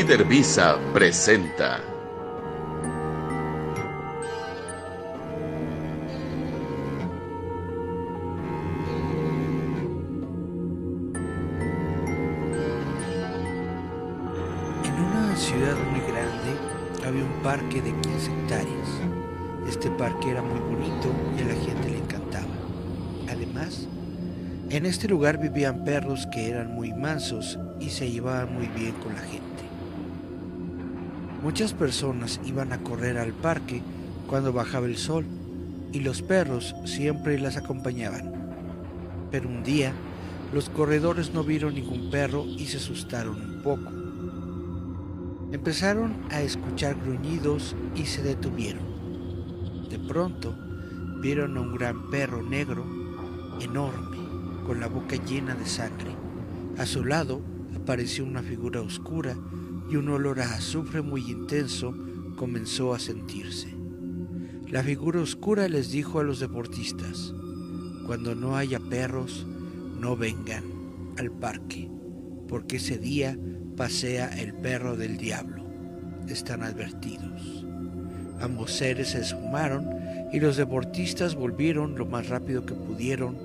Líder Visa presenta. En una ciudad muy grande había un parque de 15 hectáreas. Este parque era muy bonito y a la gente le encantaba. Además, en este lugar vivían perros que eran muy mansos y se llevaban muy bien con la gente. Muchas personas iban a correr al parque cuando bajaba el sol y los perros siempre las acompañaban. Pero un día, los corredores no vieron ningún perro y se asustaron un poco. Empezaron a escuchar gruñidos y se detuvieron. De pronto, vieron a un gran perro negro, enorme, con la boca llena de sangre. A su lado apareció una figura oscura y un olor a azufre muy intenso comenzó a sentirse. La figura oscura les dijo a los deportistas: cuando no haya perros, no vengan al parque, porque ese día pasea el perro del diablo. Están advertidos. Ambos seres se esfumaron y los deportistas volvieron lo más rápido que pudieron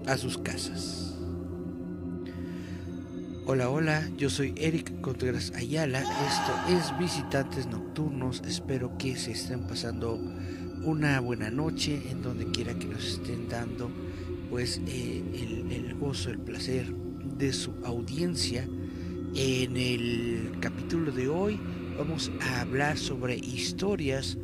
a sus casas. Hola, yo soy Eric Contreras Ayala, esto es Visitantes Nocturnos. Espero que se estén pasando una buena noche en donde quiera que nos estén dando pues el gozo, el placer de su audiencia. En el capítulo de hoy vamos a hablar sobre historias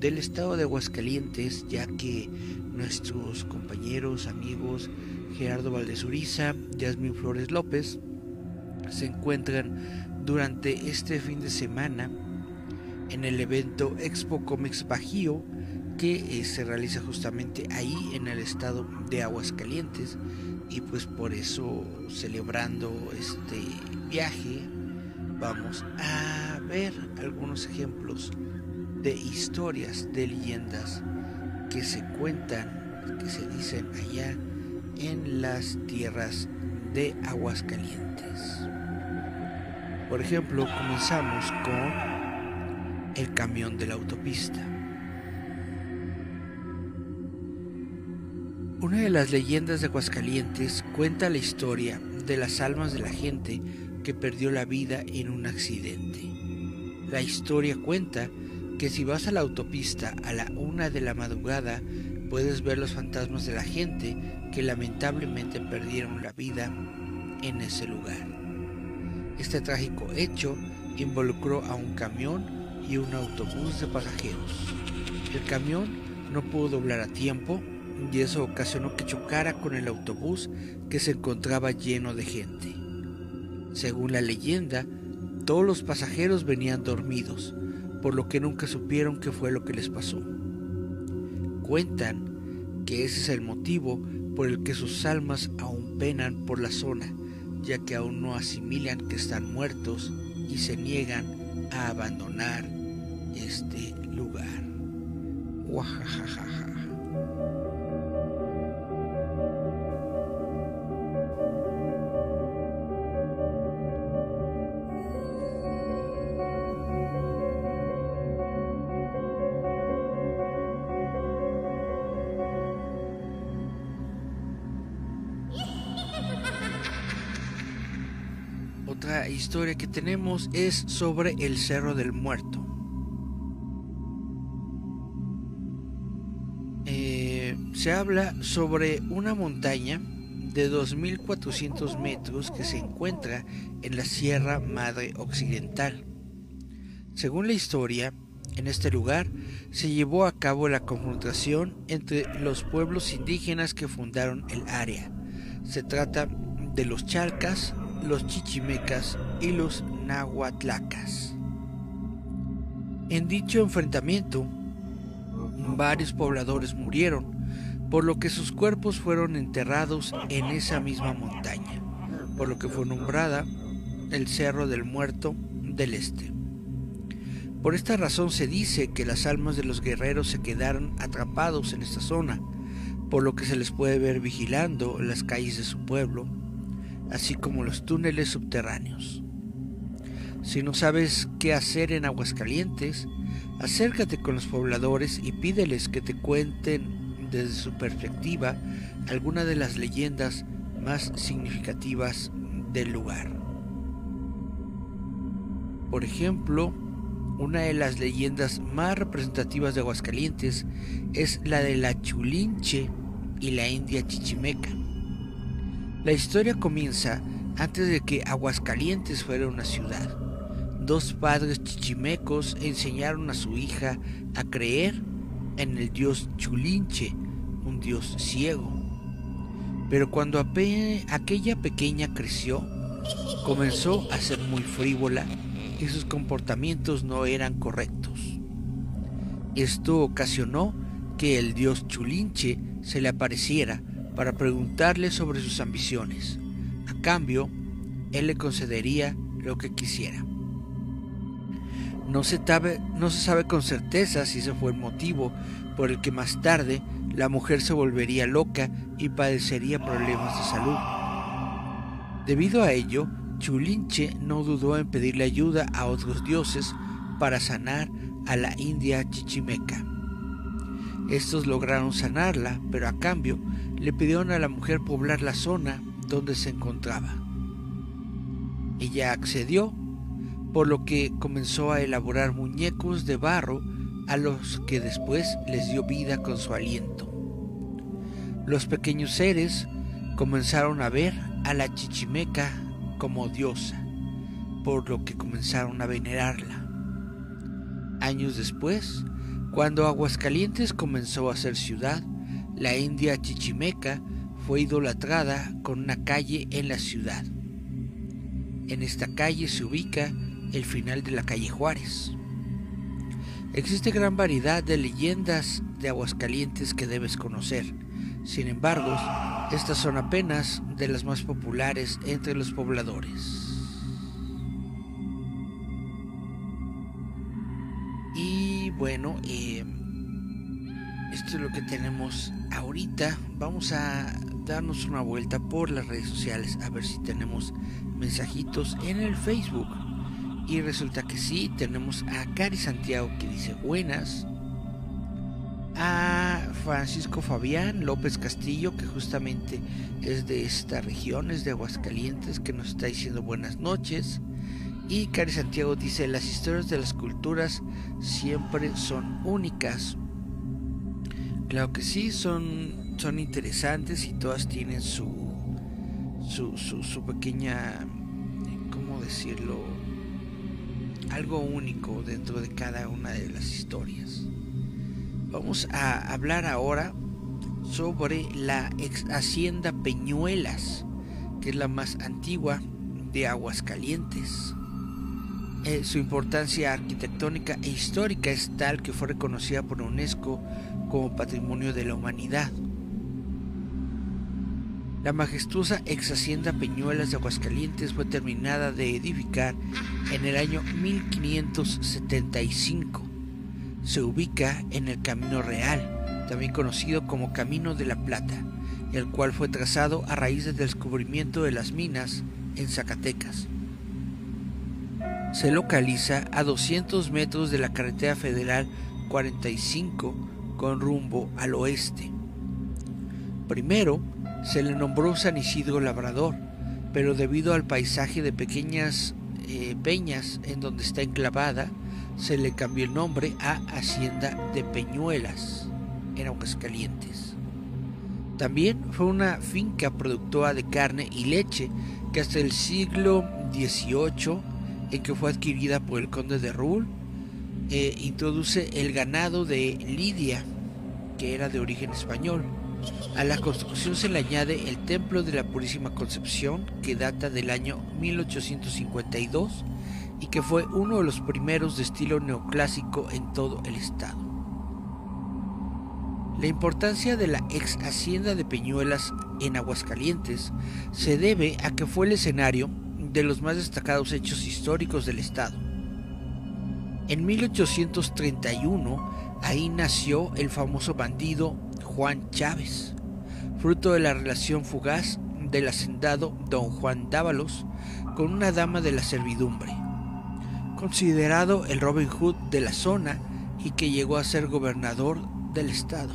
del estado de Aguascalientes, ya que nuestros compañeros, amigos Gerardo Valdez Uriza, Yasmín Flores López se encuentran durante este fin de semana en el evento Expo Comics Bajío, que se realiza justamente ahí en el estado de Aguascalientes, y pues por eso, celebrando este viaje, vamos a ver algunos ejemplos de historias, de leyendas que se cuentan, que se dicen allá en las tierras de Aguascalientes. Por ejemplo, comenzamos con el camión de la autopista. Una de las leyendas de Aguascalientes cuenta la historia de las almas de la gente que perdió la vida en un accidente. La historia cuenta que si vas a la autopista a la 1 de la madrugada, puedes ver los fantasmas de la gente que lamentablemente perdieron la vida en ese lugar. Este trágico hecho involucró a un camión y un autobús de pasajeros. El camión no pudo doblar a tiempo y eso ocasionó que chocara con el autobús, que se encontraba lleno de gente. Según la leyenda, todos los pasajeros venían dormidos, por lo que nunca supieron qué fue lo que les pasó. Cuentan que ese es el motivo por el que sus almas aún penan por la zona, ya que aún no asimilan que están muertos y se niegan a abandonar este lugar. Guajajajaja. Otra historia que tenemos es sobre el Cerro del Muerto. Se habla sobre una montaña de 2400 metros que se encuentra en la Sierra Madre Occidental. Según la historia, en este lugar se llevó a cabo la confrontación entre los pueblos indígenas que fundaron el área. Se trata de los Chalcas, los Chichimecas y los Nahuatlacas. En dicho enfrentamiento, varios pobladores murieron, por lo que sus cuerpos fueron enterrados en esa misma montaña, por lo que fue nombrada el Cerro del Muerto del Este. Por esta razón se dice que las almas de los guerreros se quedaron atrapados en esta zona, por lo que se les puede ver vigilando las calles de su pueblo, así como los túneles subterráneos. Si no sabes qué hacer en Aguascalientes, acércate con los pobladores y pídeles que te cuenten desde su perspectiva alguna de las leyendas más significativas del lugar. Por ejemplo, una de las leyendas más representativas de Aguascalientes es la de la Chulinche y la India Chichimeca. La historia comienza antes de que Aguascalientes fuera una ciudad. Dos padres chichimecos enseñaron a su hija a creer en el dios Chulinche, un dios ciego. Pero cuando aquella pequeña creció, comenzó a ser muy frívola y sus comportamientos no eran correctos. Esto ocasionó que el dios Chulinche se le apareciera para preguntarle sobre sus ambiciones. A cambio, él le concedería lo que quisiera. No se sabe con certeza si ese fue el motivo por el que más tarde la mujer se volvería loca y padecería problemas de salud. Debido a ello, Chulinche no dudó en pedirle ayuda a otros dioses para sanar a la India Chichimeca. Estos lograron sanarla, pero a cambio le pidieron a la mujer poblar la zona donde se encontraba. Ella accedió, por lo que comenzó a elaborar muñecos de barro a los que después les dio vida con su aliento. Los pequeños seres comenzaron a ver a la Chichimeca como diosa, por lo que comenzaron a venerarla. Años después, cuando Aguascalientes comenzó a ser ciudad, la India Chichimeca fue idolatrada con una calle en la ciudad. En esta calle se ubica el final de la calle Juárez. Existe gran variedad de leyendas de Aguascalientes que debes conocer. Sin embargo, estas son apenas de las más populares entre los pobladores. Y bueno, esto es lo que tenemos ahorita. Vamos a darnos una vuelta por las redes sociales a ver si tenemos mensajitos en el Facebook. Y resulta que sí, tenemos a Cari Santiago que dice buenas, a Francisco Fabián López Castillo, que justamente es de esta región, es de Aguascalientes, que nos está diciendo buenas noches. Y Cari Santiago dice: las historias de las culturas siempre son únicas. Claro que sí, son interesantes y todas tienen su pequeña, ¿cómo decirlo?, algo único dentro de cada una de las historias. Vamos a hablar ahora sobre la ex hacienda Peñuelas, que es la más antigua de Aguascalientes. Su importancia arquitectónica e histórica es tal que fue reconocida por UNESCO como Patrimonio de la Humanidad. La majestuosa ex hacienda Peñuelas de Aguascalientes fue terminada de edificar en el año 1575. Se ubica en el Camino Real, también conocido como Camino de la Plata, el cual fue trazado a raíz del descubrimiento de las minas en Zacatecas. Se localiza a 200 metros de la carretera federal 45 con rumbo al oeste. Primero se le nombró San Isidro Labrador, pero debido al paisaje de pequeñas peñas en donde está enclavada, se le cambió el nombre a Hacienda de Peñuelas en Aguascalientes. También fue una finca productora de carne y leche que hasta el siglo XVIII, en que fue adquirida por el conde de Rull, introduce el ganado de lidia, que era de origen español. A la construcción se le añade el Templo de la Purísima Concepción, que data del año 1852 y que fue uno de los primeros de estilo neoclásico en todo el estado. La importancia de la ex hacienda de Peñuelas en Aguascalientes se debe a que fue el escenario de los más destacados hechos históricos del estado. En 1831 ahí nació el famoso bandido Juan Chávez, fruto de la relación fugaz del hacendado don Juan Dávalos con una dama de la servidumbre. considerado el Robin Hood de la zona y que llegó a ser gobernador del estado.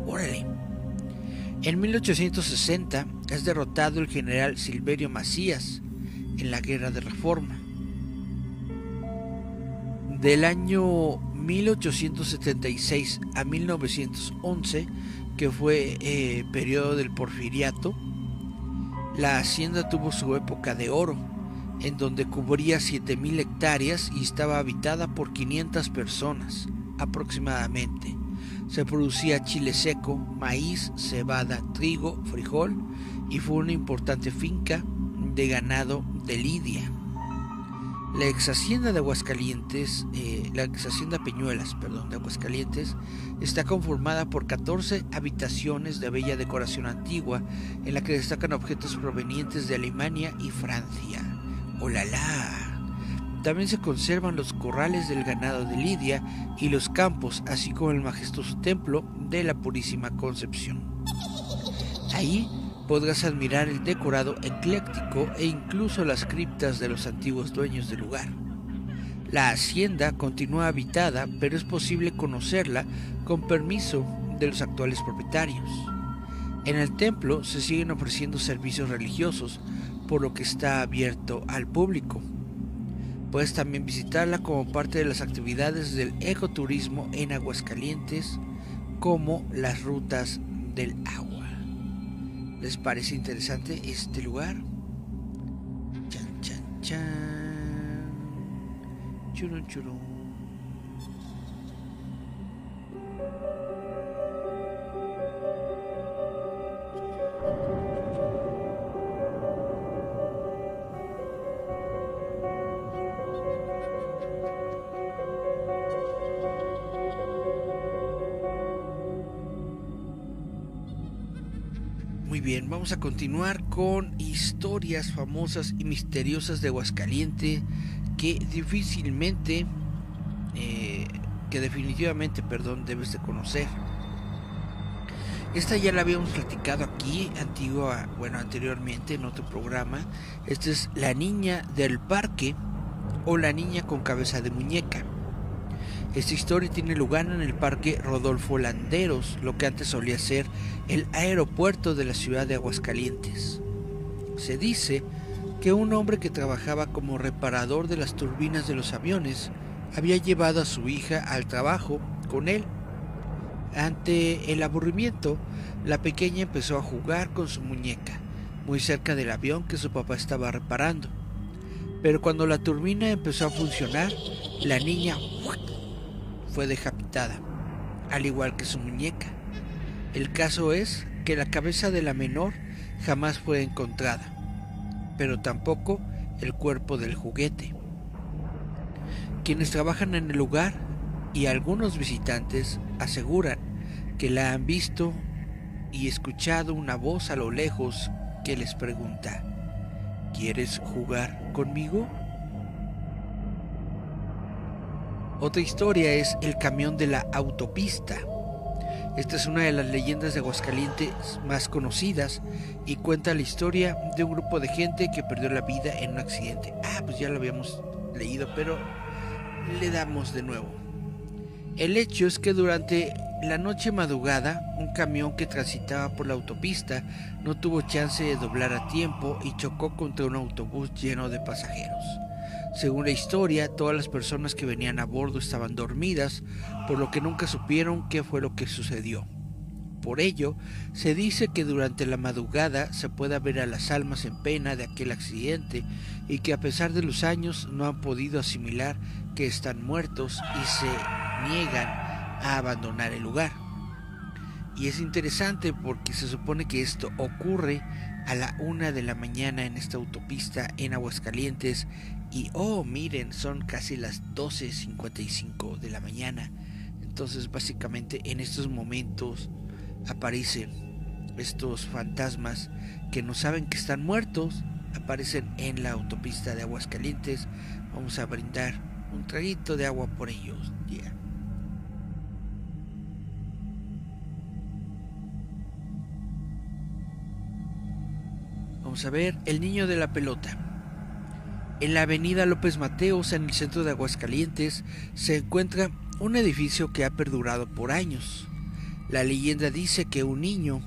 Órale. En 1860 es derrotado el general Silverio Macías en la Guerra de Reforma. Del año 1876 a 1911, que fue periodo del Porfiriato, la hacienda tuvo su época de oro, en donde cubría 7,000 hectáreas y estaba habitada por 500 personas aproximadamente. Se producía chile seco, maíz, cebada, trigo, frijol y fue una importante finca de ganado de lidia. La ex hacienda de Aguascalientes, la ex hacienda Peñuelas, de Aguascalientes, está conformada por 14 habitaciones de bella decoración antigua, en la que destacan objetos provenientes de Alemania y Francia. ¡Olala! También se conservan los corrales del ganado de lidia y los campos, así como el majestuoso templo de la Purísima Concepción. Ahí podrás admirar el decorado ecléctico e incluso las criptas de los antiguos dueños del lugar. La hacienda continúa habitada, pero es posible conocerla con permiso de los actuales propietarios. En el templo se siguen ofreciendo servicios religiosos, por lo que está abierto al público. Puedes también visitarla como parte de las actividades del ecoturismo en Aguascalientes, como las rutas del agua. ¿Les parece interesante este lugar? Chan, chan, chan. Churun, churun. Muy bien, vamos a continuar con historias famosas y misteriosas de Aguascalientes que definitivamente debes de conocer. Esta ya la habíamos platicado aquí, anteriormente en otro programa. Esta es la niña del parque o la niña con cabeza de muñeca. Esta historia tiene lugar en el Parque Rodolfo Landeros, lo que antes solía ser el aeropuerto de la ciudad de Aguascalientes. Se dice que un hombre que trabajaba como reparador de las turbinas de los aviones había llevado a su hija al trabajo con él. Ante el aburrimiento, la pequeña empezó a jugar con su muñeca, muy cerca del avión que su papá estaba reparando. Pero cuando la turbina empezó a funcionar, la niña fue decapitada, al igual que su muñeca. El caso es que la cabeza de la menor jamás fue encontrada, pero tampoco el cuerpo del juguete. Quienes trabajan en el lugar y algunos visitantes aseguran que la han visto y escuchado una voz a lo lejos que les pregunta: ¿quieres jugar conmigo? Otra historia es el camión de la autopista. Esta es una de las leyendas de Aguascalientes más conocidas y cuenta la historia de un grupo de gente que perdió la vida en un accidente. Pues ya lo habíamos leído, pero le damos de nuevo. El hecho es que durante la noche madrugada, un camión que transitaba por la autopista no tuvo chance de doblar a tiempo y chocó contra un autobús lleno de pasajeros. Según la historia, todas las personas que venían a bordo estaban dormidas, por lo que nunca supieron qué fue lo que sucedió. Por ello, se dice que durante la madrugada se puede ver a las almas en pena de aquel accidente y que a pesar de los años no han podido asimilar que están muertos y se niegan a abandonar el lugar. Y es interesante porque se supone que esto ocurre a la 1 de la mañana en esta autopista en Aguascalientes y miren, son casi las 12:55 de la mañana. Entonces básicamente en estos momentos aparecen estos fantasmas que no saben que están muertos, aparecen en la autopista de Aguascalientes. Vamos a brindar un traguito de agua por ellos. Vamos a ver el niño de la pelota. En la avenida López Mateos, en el centro de Aguascalientes, se encuentra un edificio que ha perdurado por años. La leyenda dice que un niño,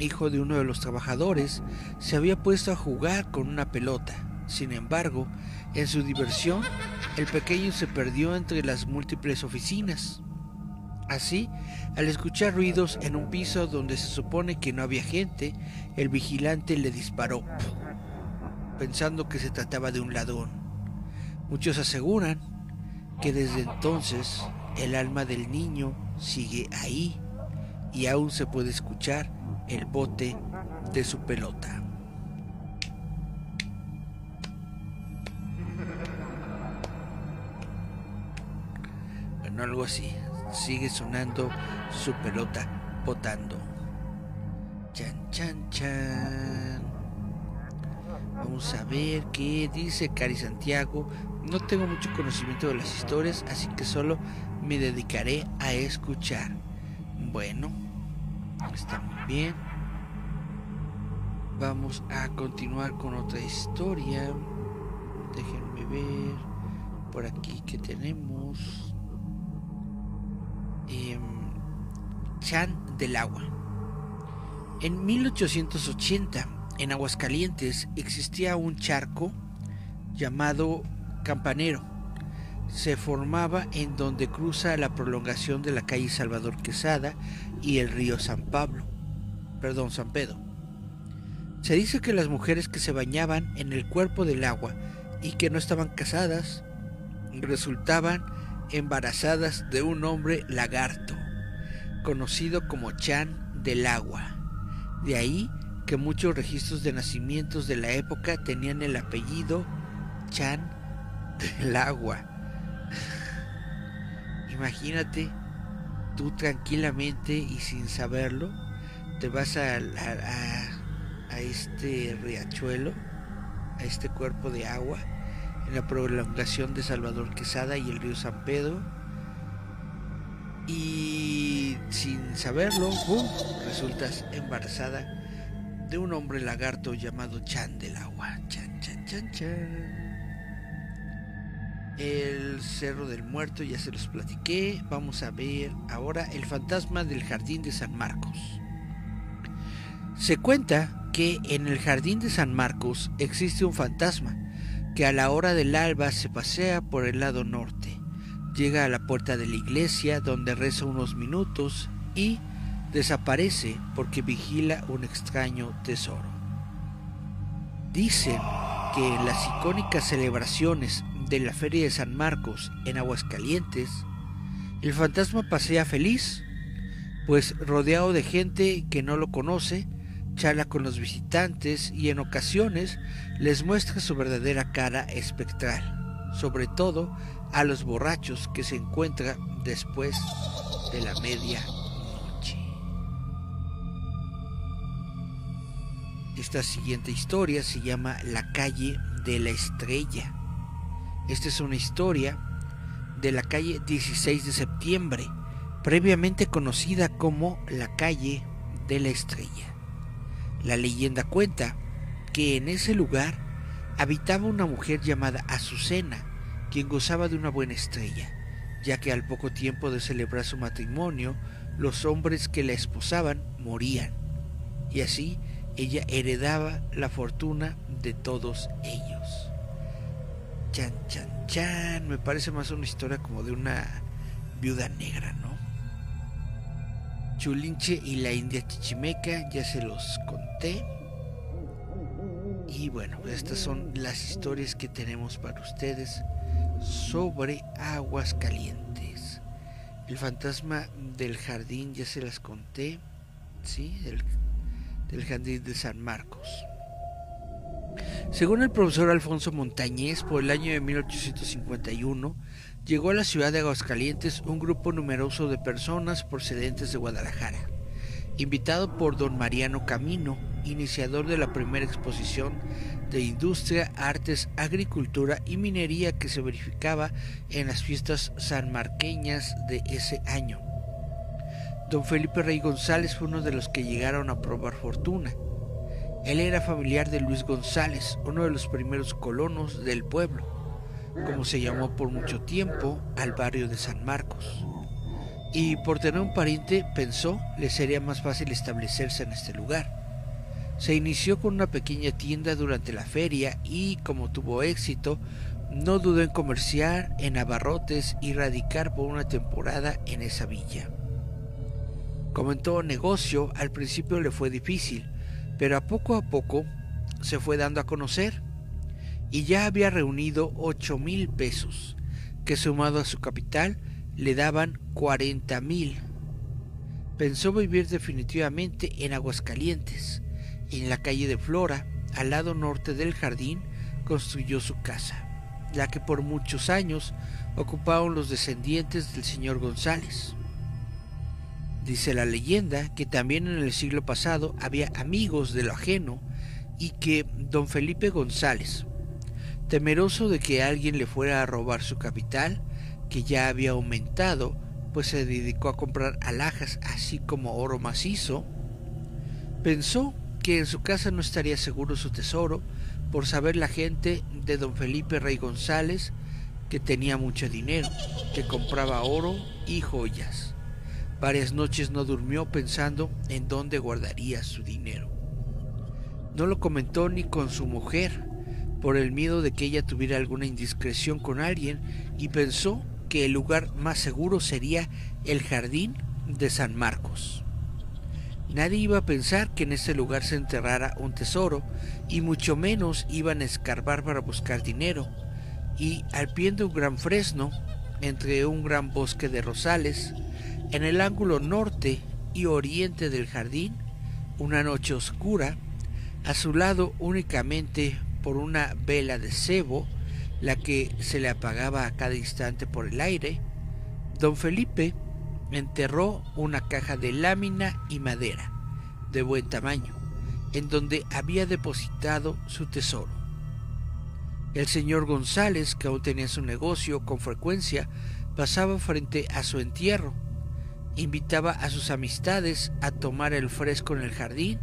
hijo de uno de los trabajadores, se había puesto a jugar con una pelota. Sin embargo, en su diversión, el pequeño se perdió entre las múltiples oficinas. Así, al escuchar ruidos en un piso donde se supone que no había gente, el vigilante le disparó, pensando que se trataba de un ladrón. Muchos aseguran que desde entonces el alma del niño sigue ahí y aún se puede escuchar el bote de su pelota. Bueno, algo así. Sigue sonando su pelota botando. Chan, chan, chan. Vamos a ver qué dice Cari Santiago. No tengo mucho conocimiento de las historias, así que solo me dedicaré a escuchar. Bueno, está muy bien. Vamos a continuar con otra historia. Déjenme ver por aquí que tenemos. Chan del Agua. En 1880, en Aguascalientes, existía un charco llamado Campanero. Se formaba en donde cruza la prolongación de la calle Salvador Quesada y el río San Pedro. Se dice que las mujeres que se bañaban en el cuerpo del agua y que no estaban casadas resultaban embarazadas de un hombre lagarto, conocido como Chan del Agua. De ahí que muchos registros de nacimientos de la época tenían el apellido Chan del Agua. Imagínate, tú tranquilamente y sin saberlo, te vas a este riachuelo, a este cuerpo de agua, en la prolongación de Salvador Quesada y el río San Pedro, y sin saberlo, resultas embarazada de un hombre lagarto llamado Chan del Agua. Chan, chan, chan, chan. El Cerro del Muerto ya se los platiqué. Vamos a ver ahora el fantasma del Jardín de San Marcos. Se cuenta que en el Jardín de San Marcos existe un fantasma que a la hora del alba se pasea por el lado norte, llega a la puerta de la iglesia donde reza unos minutos y desaparece porque vigila un extraño tesoro. Dicen que en las icónicas celebraciones de la Feria de San Marcos en Aguascalientes, el fantasma pasea feliz, pues rodeado de gente que no lo conoce, charla con los visitantes y en ocasiones les muestra su verdadera cara espectral, sobre todo a los borrachos que se encuentra después de la medianoche. Esta siguiente historia se llama La calle de la estrella. Esta es una historia de la calle 16 de septiembre, previamente conocida como la calle de la estrella. La leyenda cuenta que en ese lugar habitaba una mujer llamada Azucena, quien gozaba de una buena estrella, ya que al poco tiempo de celebrar su matrimonio, los hombres que la esposaban morían, y así ella heredaba la fortuna de todos ellos. Chan, chan, chan. Me parece más una historia como de una viuda negra, ¿no? Chulinche y la India Chichimeca, ya se los conté. Y bueno, estas son las historias que tenemos para ustedes sobre Aguascalientes. El fantasma del jardín ya se las conté, ¿sí? Del jardín de San Marcos. Según el profesor Alfonso Montañez, por el año de 1851, llegó a la ciudad de Aguascalientes un grupo numeroso de personas procedentes de Guadalajara, invitado por don Mariano Camino, iniciador de la primera exposición de industria, artes, agricultura y minería que se verificaba en las fiestas sanmarqueñas de ese año. Don Felipe Rey González fue uno de los que llegaron a probar fortuna. Él era familiar de Luis González, uno de los primeros colonos del pueblo, como se llamó por mucho tiempo al barrio de San Marcos. Y por tener un pariente, pensó, le sería más fácil establecerse en este lugar. Se inició con una pequeña tienda durante la feria y, como tuvo éxito, no dudó en comerciar en abarrotes y radicar por una temporada en esa villa. Como en todo negocio, al principio le fue difícil, pero a poco se fue dando a conocer y ya había reunido 8,000 pesos, que sumado a su capital le daban 40,000. Pensó vivir definitivamente en Aguascalientes. En la calle de Flora, al lado norte del jardín, construyó su casa, la que por muchos años ocuparon los descendientes del señor González. Dice la leyenda que también en el siglo pasado había amigos de lo ajeno y que don Felipe González, temeroso de que alguien le fuera a robar su capital, que ya había aumentado, pues se dedicó a comprar alhajas así como oro macizo, pensó que en su casa no estaría seguro su tesoro por saber la gente de don Felipe Rey González que tenía mucho dinero, que compraba oro y joyas. Varias noches no durmió pensando en dónde guardaría su dinero. No lo comentó ni con su mujer, por el miedo de que ella tuviera alguna indiscreción con alguien, y pensó que el lugar más seguro sería el jardín de San Marcos. Nadie iba a pensar que en ese lugar se enterrara un tesoro, y mucho menos iban a escarbar para buscar dinero, y al pie de un gran fresno, entre un gran bosque de rosales, en el ángulo norte y oriente del jardín, una noche oscura, a su lado únicamente por una vela de cebo, la que se le apagaba a cada instante por el aire, don Felipe enterró una caja de lámina y madera de buen tamaño, en donde había depositado su tesoro. El señor González, que aún tenía su negocio, con frecuencia pasaba frente a su entierro, invitaba a sus amistades a tomar el fresco en el jardín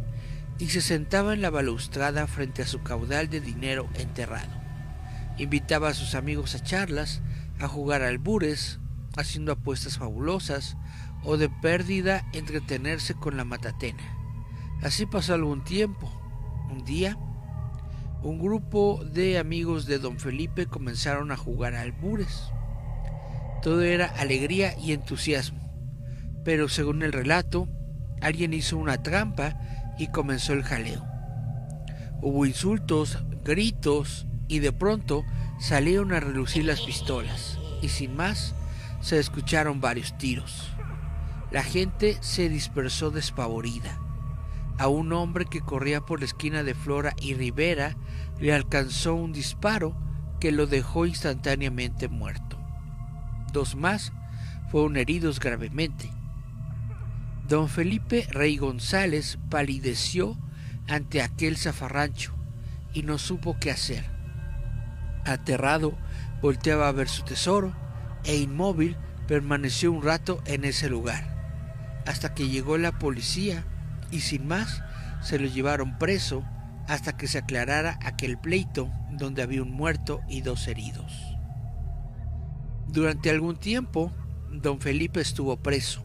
y se sentaba en la balaustrada frente a su caudal de dinero enterrado. Invitaba a sus amigos a charlas, a jugar albures, haciendo apuestas fabulosas o de pérdida entretenerse con la matatena. Así pasó algún tiempo. Un día, un grupo de amigos de don Felipe comenzaron a jugar albures. Todo era alegría y entusiasmo, pero según el relato, alguien hizo una trampa y comenzó el jaleo. Hubo insultos, gritos y de pronto salieron a relucir las pistolas y sin más se escucharon varios tiros. La gente se dispersó despavorida. A un hombre que corría por la esquina de Flora y Rivera le alcanzó un disparo que lo dejó instantáneamente muerto. 2 más fueron heridos gravemente. Don Felipe Rey González palideció ante aquel zafarrancho y no supo qué hacer. Aterrado, volteaba a ver su tesoro e inmóvil permaneció un rato en ese lugar, hasta que llegó la policía y sin más se lo llevaron preso hasta que se aclarara aquel pleito donde había un muerto y 2 heridos. Durante algún tiempo, don Felipe estuvo preso.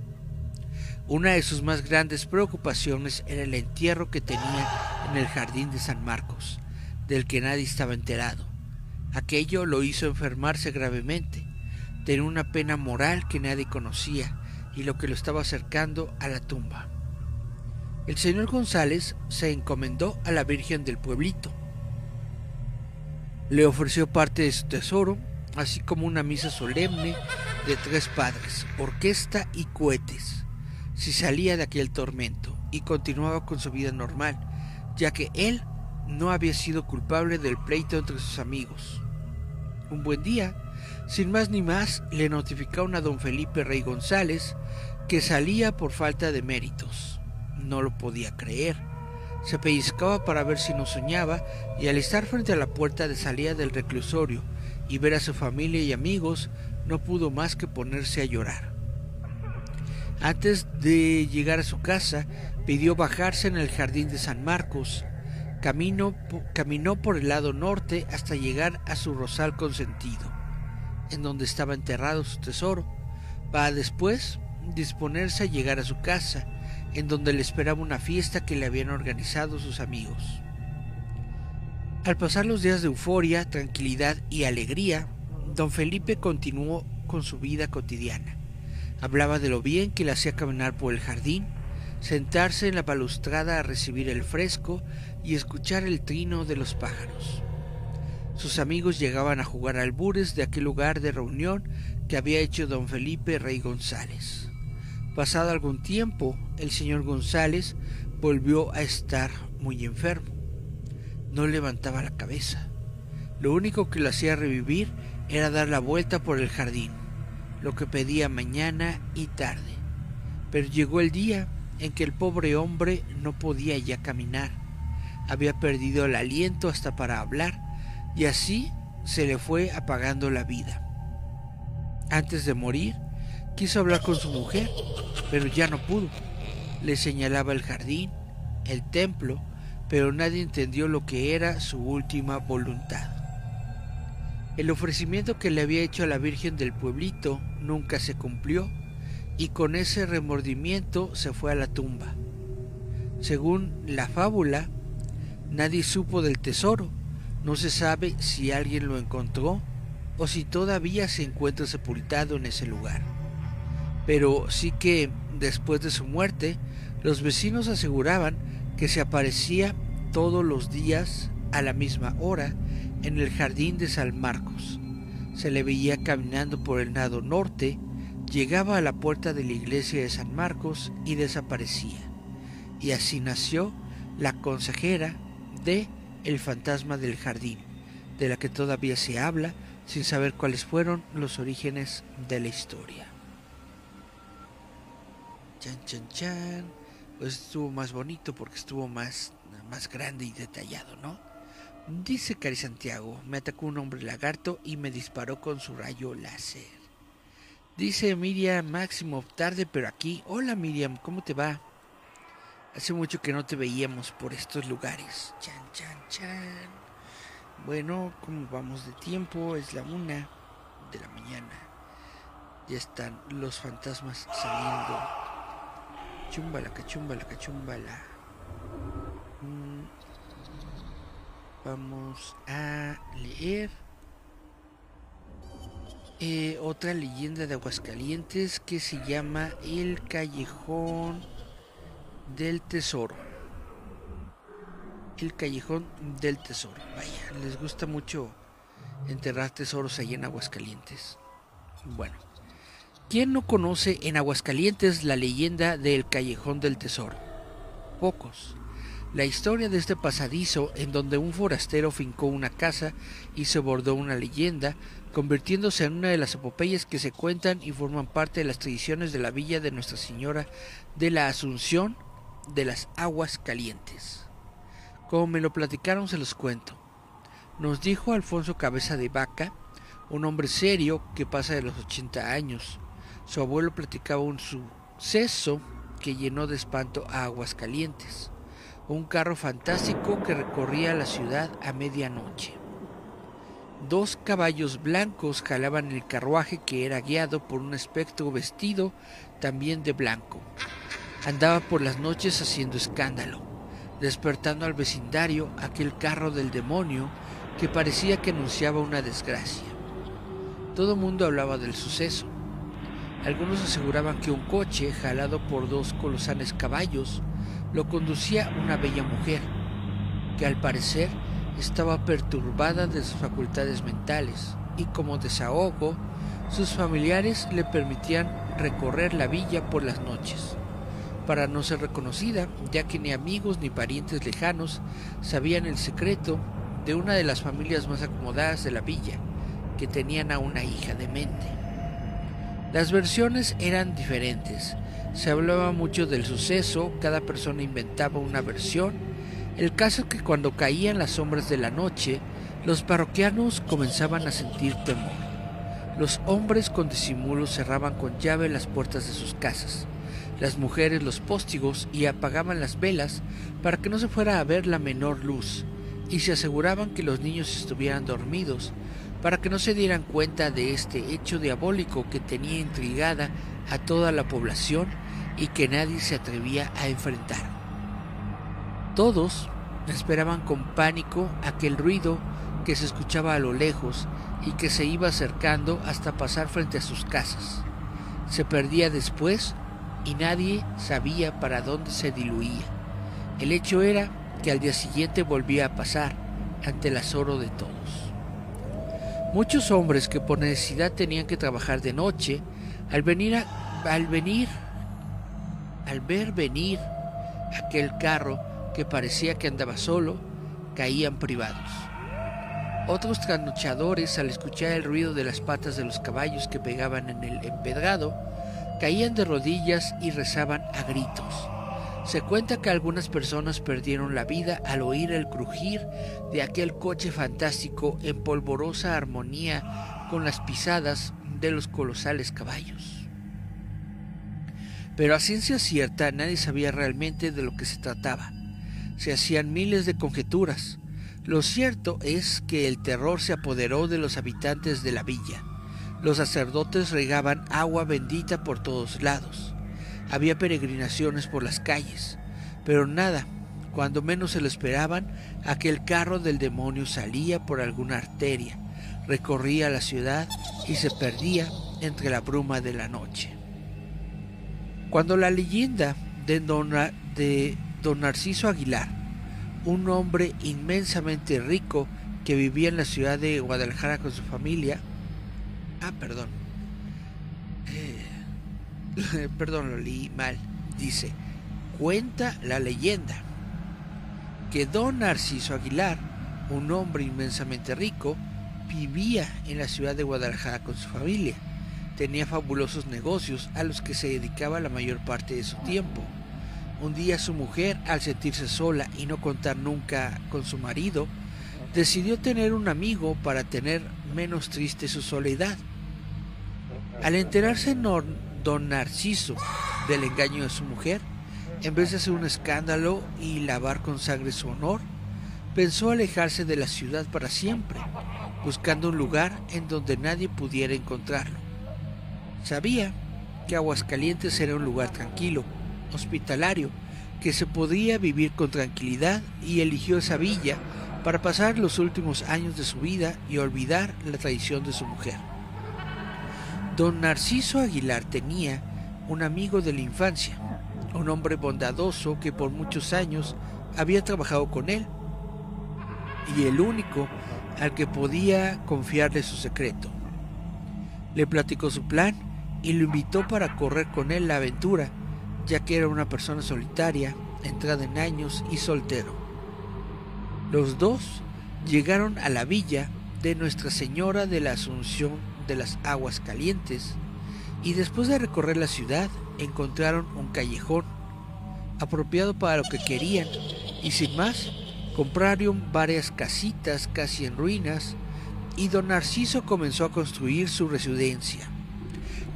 Una de sus más grandes preocupaciones era el entierro que tenía en el jardín de San Marcos, del que nadie estaba enterado. Aquello lo hizo enfermarse gravemente. Tenía una pena moral que nadie conocía y lo que lo estaba acercando a la tumba. El señor González se encomendó a la Virgen del pueblito. Le ofreció parte de su tesoro, así como una misa solemne de 3 padres, orquesta y cohetes, si salía de aquel tormento y continuaba con su vida normal, ya que él no había sido culpable del pleito entre sus amigos. Un buen día, sin más ni más, le notificaron a don Felipe Rey González que salía por falta de méritos. No lo podía creer. Se pellizcaba para ver si no soñaba, y al estar frente a la puerta de salida del reclusorio y ver a su familia y amigos, no pudo más que ponerse a llorar. Antes de llegar a su casa, pidió bajarse en el jardín de San Marcos Caminó por el lado norte hasta llegar a su rosal consentido, en donde estaba enterrado su tesoro, para después disponerse a llegar a su casa, en donde le esperaba una fiesta que le habían organizado sus amigos. Al pasar los días de euforia, tranquilidad y alegría, don Felipe continuó con su vida cotidiana. Hablaba de lo bien que le hacía caminar por el jardín, sentarse en la balustrada a recibir el fresco y escuchar el trino de los pájaros. Sus amigos llegaban a jugar albures de aquel lugar de reunión que había hecho don Felipe Rey González. Pasado algún tiempo, el señor González volvió a estar muy enfermo. No levantaba la cabeza. Lo único que lo hacía revivir era dar la vuelta por el jardín, lo que pedía mañana y tarde. Pero llegó el día en que el pobre hombre no podía ya caminar. Había perdido el aliento hasta para hablar, y así se le fue apagando la vida. Antes de morir, quiso hablar con su mujer, pero ya no pudo. Le señalaba el jardín, el templo, pero nadie entendió lo que era su última voluntad. El ofrecimiento que le había hecho a la Virgen del pueblito nunca se cumplió, y con ese remordimiento se fue a la tumba. Según la fábula, nadie supo del tesoro. No se sabe si alguien lo encontró o si todavía se encuentra sepultado en ese lugar. Pero sí que, después de su muerte, los vecinos aseguraban que se aparecía todos los días a la misma hora en el jardín de San Marcos. Se le veía caminando por el lado norte, llegaba a la puerta de la iglesia de San Marcos y desaparecía. Y así nació la consejera de El fantasma del jardín, de la que todavía se habla sin saber cuáles fueron los orígenes de la historia. Chan, chan, chan. Pues estuvo más bonito porque estuvo más grande y detallado, ¿no? Dice Cari Santiago: me atacó un hombre lagarto y me disparó con su rayo láser. Dice Miriam Máximo: tarde pero aquí. Hola Miriam, ¿cómo te va? Hace mucho que no te veíamos por estos lugares. Chan, chan, chan. Bueno, ¿cómo vamos de tiempo? Es la 1 de la mañana. Ya están los fantasmas saliendo. Chumbala, cachumbala, cachumbala. Vamos a leer otra leyenda de Aguascalientes que se llama El Callejón del Tesoro. El Callejón del Tesoro. Vaya, les gusta mucho enterrar tesoros ahí en Aguascalientes. Bueno, ¿quién no conoce en Aguascalientes la leyenda del Callejón del Tesoro? Pocos. La historia de este pasadizo en donde un forastero fincó una casa y se bordó una leyenda, convirtiéndose en una de las epopeyas que se cuentan y forman parte de las tradiciones de la villa de Nuestra Señora de la Asunción de las Aguas Calientes. Como me lo platicaron, se los cuento. Nos dijo Alfonso Cabeza de Vaca, un hombre serio que pasa de los 80 años. Su abuelo platicaba un suceso que llenó de espanto a Aguascalientes. Un carro fantástico que recorría la ciudad a medianoche. 2 caballos blancos jalaban el carruaje que era guiado por un espectro vestido también de blanco. Andaba por las noches haciendo escándalo, despertando al vecindario aquel carro del demonio que parecía que anunciaba una desgracia. Todo el mundo hablaba del suceso. Algunos aseguraban que un coche jalado por 2 colosales caballos lo conducía una bella mujer, que al parecer estaba perturbada de sus facultades mentales, y como desahogo, sus familiares le permitían recorrer la villa por las noches, para no ser reconocida, ya que ni amigos ni parientes lejanos sabían el secreto de una de las familias más acomodadas de la villa, que tenían a una hija demente. Las versiones eran diferentes. Se hablaba mucho del suceso, cada persona inventaba una versión. El caso es que cuando caían las sombras de la noche, los parroquianos comenzaban a sentir temor. Los hombres con disimulo cerraban con llave las puertas de sus casas. las mujeres los póstigos y apagaban las velas para que no se fuera a ver la menor luz, y se aseguraban que los niños estuvieran dormidos para que no se dieran cuenta de este hecho diabólico que tenía intrigada a toda la población y que nadie se atrevía a enfrentar. Todos esperaban con pánico aquel ruido que se escuchaba a lo lejos y que se iba acercando hasta pasar frente a sus casas. Se perdía después y nadie sabía para dónde se diluía. El hecho era que al día siguiente volvía a pasar ante el asombro de todos. Muchos hombres que por necesidad tenían que trabajar de noche, al ver venir aquel carro que parecía que andaba solo, caían privados. Otros trasnochadores, al escuchar el ruido de las patas de los caballos que pegaban en el empedrado, caían de rodillas y rezaban a gritos. Se cuenta que algunas personas perdieron la vida al oír el crujir de aquel coche fantástico en polvorosa armonía con las pisadas de los colosales caballos. Pero a ciencia cierta nadie sabía realmente de lo que se trataba. Se hacían miles de conjeturas. Lo cierto es que el terror se apoderó de los habitantes de la villa. Los sacerdotes regaban agua bendita por todos lados. Había peregrinaciones por las calles, pero nada, cuando menos se lo esperaban, aquel carro del demonio salía por alguna arteria, recorría la ciudad y se perdía entre la bruma de la noche. Cuando la leyenda de don Narciso Aguilar, un hombre inmensamente rico que vivía en la ciudad de Guadalajara con su familia, lo leí mal. Dice, cuenta la leyenda que don Narciso Aguilar, un hombre inmensamente rico, vivía en la ciudad de Guadalajara con su familia. Tenía fabulosos negocios a los que se dedicaba la mayor parte de su tiempo. Un día su mujer, al sentirse sola y no contar nunca con su marido, decidió tener un amigo para tener menos triste su soledad. Al enterarse don Narciso del engaño de su mujer, en vez de hacer un escándalo y lavar con sangre su honor, pensó alejarse de la ciudad para siempre, buscando un lugar en donde nadie pudiera encontrarlo. Sabía que Aguascalientes era un lugar tranquilo, hospitalario, que se podía vivir con tranquilidad, y eligió esa villa para pasar los últimos años de su vida y olvidar la traición de su mujer. Don Narciso Aguilar tenía un amigo de la infancia, un hombre bondadoso que por muchos años había trabajado con él, y el único al que podía confiarle su secreto. Le platicó su plan y lo invitó para correr con él la aventura, ya que era una persona solitaria, entrada en años y soltero. Los dos llegaron a la villa de Nuestra Señora de la Asunción de las Aguas Calientes, y después de recorrer la ciudad encontraron un callejón apropiado para lo que querían, y sin más compraron varias casitas casi en ruinas, y don Narciso comenzó a construir su residencia,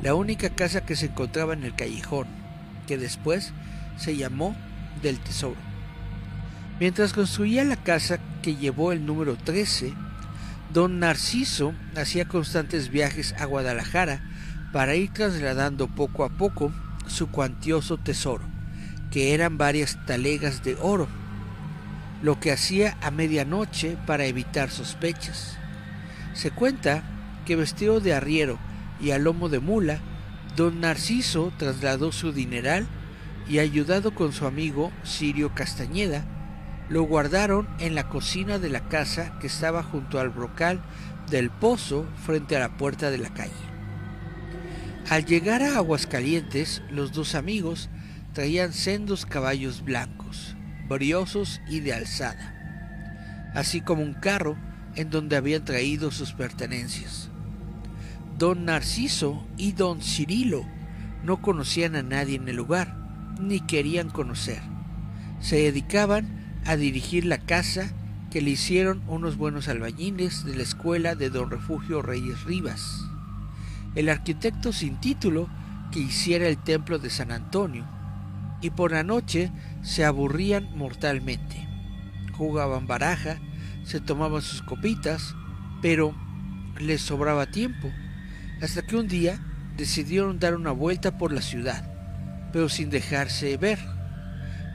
la única casa que se encontraba en el callejón, que después se llamó del Tesoro. Mientras construía la casa, que llevó el número 13, don Narciso hacía constantes viajes a Guadalajara para ir trasladando poco a poco su cuantioso tesoro, que eran varias talegas de oro, lo que hacía a medianoche para evitar sospechas. Se cuenta que vestido de arriero y a lomo de mula, don Narciso trasladó su dineral y, ayudado con su amigo Sirio Castañeda, lo guardaron en la cocina de la casa que estaba junto al brocal del pozo frente a la puerta de la calle. Al llegar a Aguascalientes, los dos amigos traían sendos caballos blancos, briosos y de alzada, así como un carro en donde habían traído sus pertenencias. Don Narciso y don Cirilo no conocían a nadie en el lugar, ni querían conocer. Se dedicaban a dirigir la casa que le hicieron unos buenos albañiles de la escuela de don Refugio Reyes Rivas, el arquitecto sin título que hiciera el templo de San Antonio, y por la noche se aburrían mortalmente. Jugaban baraja, se tomaban sus copitas, pero les sobraba tiempo, hasta que un día decidieron dar una vuelta por la ciudad, pero sin dejarse ver.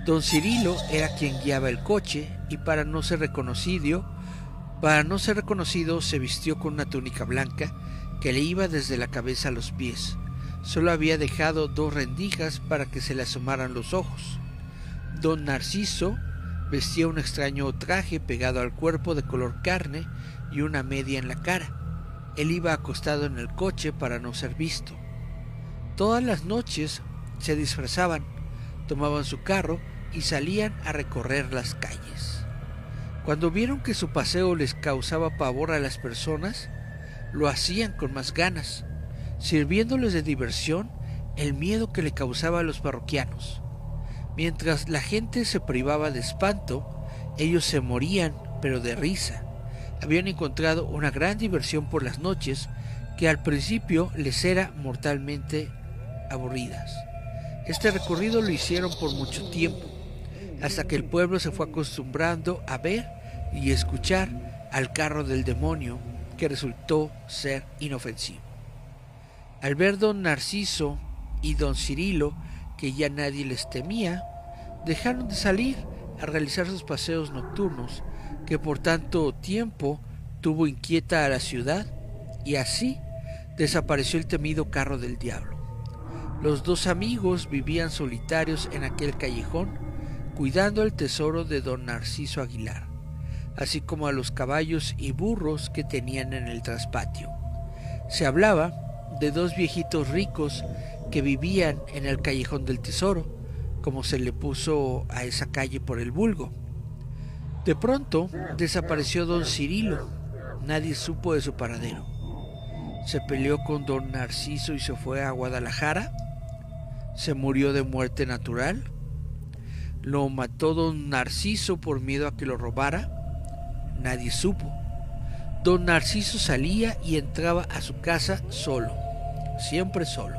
Don Cirilo era quien guiaba el coche y para no ser reconocido se vistió con una túnica blanca que le iba desde la cabeza a los pies. Solo había dejado 2 rendijas para que se le asomaran los ojos. Don Narciso vestía un extraño traje pegado al cuerpo de color carne y una media en la cara. Él iba acostado en el coche para no ser visto. Todas las noches se disfrazaban, tomaban su carro y salían a recorrer las calles. Cuando vieron que su paseo les causaba pavor a las personas, lo hacían con más ganas, sirviéndoles de diversión el miedo que le causaba a los parroquianos. Mientras la gente se privaba de espanto, ellos se morían, pero de risa. Habían encontrado una gran diversión por las noches que al principio les era mortalmente aburridas. Este recorrido lo hicieron por mucho tiempo, hasta que el pueblo se fue acostumbrando a ver y escuchar al carro del demonio, que resultó ser inofensivo. Al ver don Narciso y don Cirilo que ya nadie les temía, dejaron de salir a realizar sus paseos nocturnos, que por tanto tiempo tuvo inquieta a la ciudad, y así desapareció el temido carro del diablo. Los 2 amigos vivían solitarios en aquel callejón, cuidando el tesoro de don Narciso Aguilar, así como a los caballos y burros que tenían en el traspatio. Se hablaba de 2 viejitos ricos que vivían en el callejón del tesoro, como se le puso a esa calle por el vulgo. De pronto desapareció don Cirilo. Nadie supo de su paradero. Se peleó con don Narciso y se fue a Guadalajara. Se murió de muerte natural. Lo mató don Narciso por miedo a que lo robara. Nadie supo. Don Narciso salía y entraba a su casa solo, siempre solo.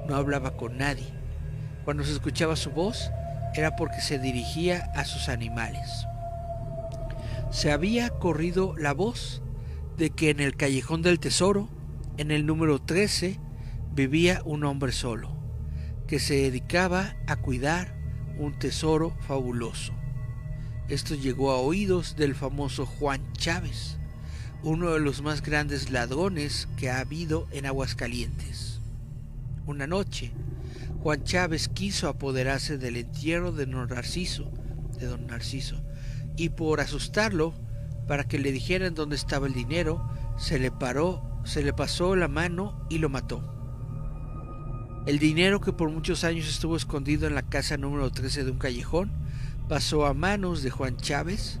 No hablaba con nadie. Cuando se escuchaba su voz era porque se dirigía a sus animales. Se había corrido la voz de que en el callejón del tesoro, en el número 13, vivía un hombre solo, que se dedicaba a cuidar un tesoro fabuloso. Esto llegó a oídos del famoso Juan Chávez, uno de los más grandes ladrones que ha habido en Aguascalientes. Una noche, Juan Chávez quiso apoderarse del entierro de don Narciso, y por asustarlo, para que le dijeran dónde estaba el dinero, se le pasó la mano y lo mató. El dinero, que por muchos años estuvo escondido en la casa número 13 de un callejón, pasó a manos de Juan Chávez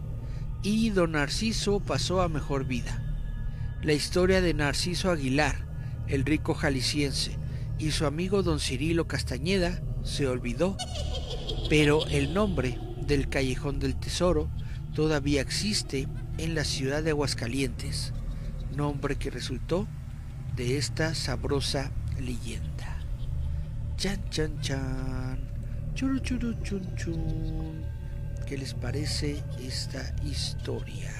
y don Narciso pasó a mejor vida. La historia de Narciso Aguilar, el rico jalisciense, y su amigo don Cirilo Castañeda se olvidó, pero el nombre del callejón del tesoro todavía existe en la ciudad de Aguascalientes, nombre que resultó de esta sabrosa leyenda. Chan chan chan, churu churu chun chun. ¿Qué les parece esta historia?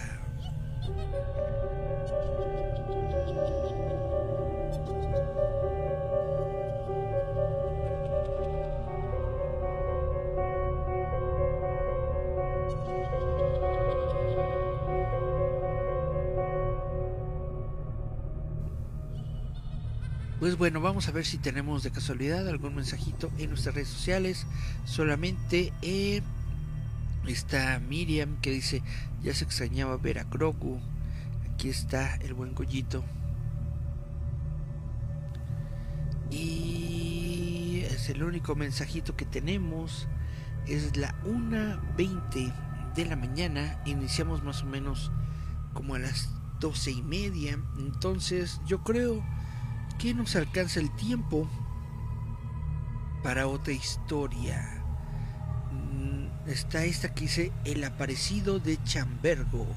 Pues bueno, vamos a ver si tenemos de casualidad algún mensajito en nuestras redes sociales. Solamente está Miriam, que dice: ya se extrañaba ver a Grogu. Aquí está el buen Goyito. Y es el único mensajito que tenemos. Es la 1:20 de la mañana. Iniciamos más o menos como a las 12:30. Entonces yo creo que nos alcanza el tiempo para otra historia. Está esta que dice: el aparecido de Chambergo,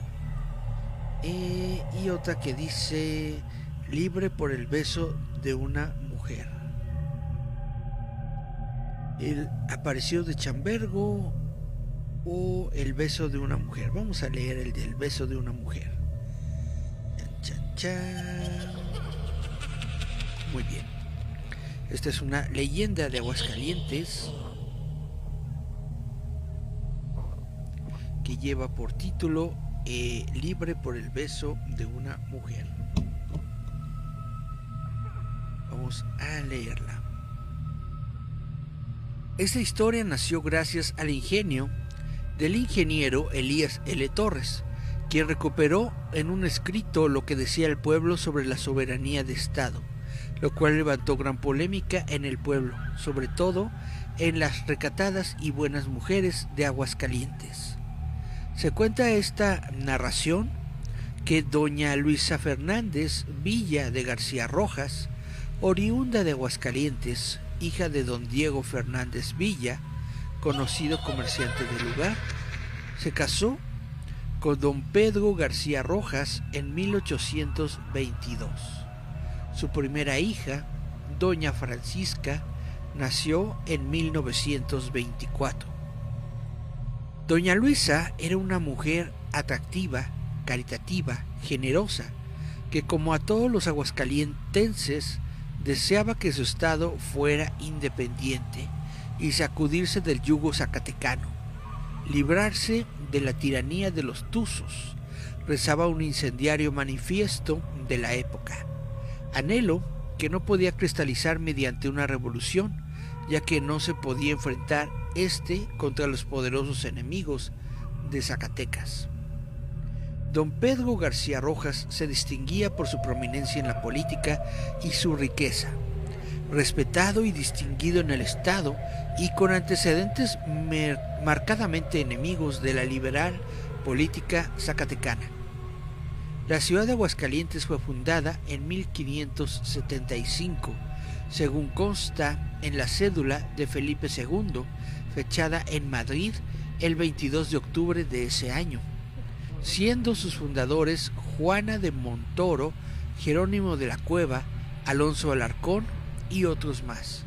y otra que dice: libre por el beso de una mujer. El apareció de Chambergo o el beso de una mujer. Vamos a leer el del beso de una mujer. Chan, chan, chan. Muy bien. Esta es una leyenda de Aguascalientes que lleva por título Libre por el beso de una mujer. Vamos a leerla. Esta historia nació gracias al ingenio del ingeniero Elías L. Torres, quien recuperó en un escrito lo que decía el pueblo sobre la soberanía de Estado, lo cual levantó gran polémica en el pueblo, sobre todo en las recatadas y buenas mujeres de Aguascalientes. Se cuenta esta narración que doña Luisa Fernández Villa de García Rojas, oriunda de Aguascalientes, hija de don Diego Fernández Villa, conocido comerciante del lugar, se casó con don Pedro García Rojas en 1822. Su primera hija, doña Francisca, nació en 1924. Doña Luisa era una mujer atractiva, caritativa, generosa, que como a todos los aguascalientenses deseaba que su estado fuera independiente y sacudirse del yugo zacatecano, librarse de la tiranía de los tuzos, rezaba un incendiario manifiesto de la época, anhelo que no podía cristalizar mediante una revolución, ya que no se podía enfrentar contra los poderosos enemigos de Zacatecas. Don Pedro García Rojas se distinguía por su prominencia en la política y su riqueza, respetado y distinguido en el Estado y con antecedentes marcadamente enemigos de la liberal política zacatecana. La ciudad de Aguascalientes fue fundada en 1575, según consta en la cédula de Felipe II, fechada en Madrid el 22 de octubre de ese año, siendo sus fundadores Juana de Montoro, Jerónimo de la Cueva, Alonso Alarcón y otros más,